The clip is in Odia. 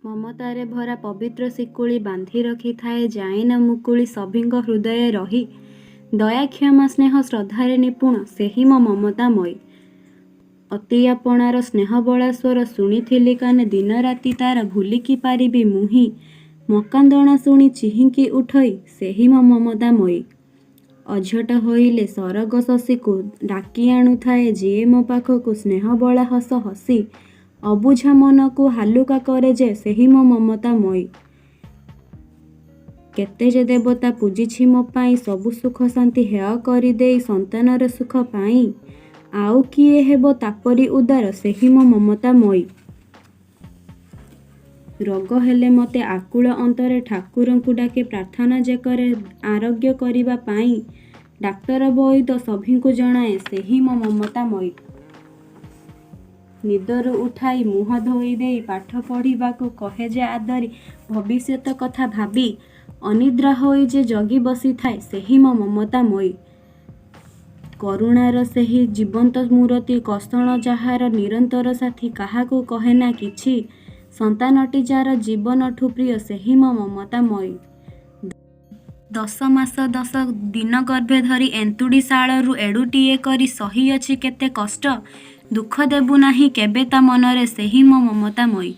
ମମତାରେ ଭରା ପବିତ୍ର ଶିକୁଳି ବାନ୍ଧି ରଖିଥାଏ ଯାଇନା ମୁକୁଳି ସଭିଙ୍କ ହୃଦୟରେ ରହି। ଦୟା କ୍ଷମା ସ୍ନେହ ଶ୍ରଦ୍ଧାରେ ନିପୁଣ ସେହି ମୋ ମମତାମୟୀ। ଅତି ଆପଣାର ସ୍ନେହ ବଳା ସ୍ୱର ଶୁଣିଥିଲି କାନେ ଦିନ ରାତି ତାର ଭୁଲିକି ପାରିବି ମୁହିଁ। ମକାନ୍ଦଣା ଶୁଣି ଚିହିଁକି ଉଠଇ ସେହି ମୋ ମମତାମୟୀ। ଅଝଟ ହୋଇଲେ ସରଗ ଶଶୀକୁ ଡାକି ଆଣୁଥାଏ ଯିଏ ମୋ ପାଖକୁ ସ୍ନେହ ବଳା ହସ ହସି। ଅବୁଝା ମନକୁ ହାଲୁକା କରେ ଯେ ସେହି ମୋ ମମତାମୟୀ। କେତେ ଯେ ଦେବତା ପୂଜିଛି ମୋ ପାଇଁ ସବୁ ସୁଖ ଶାନ୍ତି ହେୟ କରିଦେଇ ସନ୍ତାନର ସୁଖ ପାଇଁ। ଆଉ କିଏ ହେବ ତାପରି ଉଦାର ସେହି ମୋ ମମତାମୟୀ। ରୋଗ ହେଲେ ମୋତେ ଆକୁଳ ଅନ୍ତରେ ଠାକୁରଙ୍କୁ ଡାକି ପ୍ରାର୍ଥନା ଯେ କରେ ଆରୋଗ୍ୟ କରିବା ପାଇଁ। ଡାକ୍ତର ବୈଦ ସଭିଙ୍କୁ ଜଣାଏ ସେହି ମୋ ମମତାମୟୀ। ନିଦରୁ ଉଠାଇ ମୁହଁ ଧୋଇ ଦେଇ ପାଠ ପଢ଼ିବାକୁ କହେ ଯେ ଆଦରି ଭବିଷ୍ୟତ କଥା ଭାବି। ଅନିଦ୍ରା ହୋଇ ଯେ ଜଗି ବସିଥାଏ ସେହି ମୋ ମମତାମୟୀ। କରୁଣାର ସେହି ଜୀବନ୍ତ ମୂରତି କଷଣ ଯାହାର ନିରନ୍ତର ସାଥୀ କାହାକୁ କହେନା କିଛି। ସନ୍ତାନଟି ଯାର ଜୀବନଠୁ ପ୍ରିୟ ସେହି ମୋ ମମତାମୟୀ। 10 ମାସ 10 ଦିନ ଗର୍ଭେ ଧରି ଏନ୍ତୁଡ଼ି ଶାଳରୁ ଏଡ଼ୁଟିଏ କରି ସହିଅଛି କେତେ କଷ୍ଟ। ଦୁଃଖ ଦେବୁ ନାହିଁ କେବେ ତା ମନରେ ସେହି ମୋ ମମତାମୟୀ।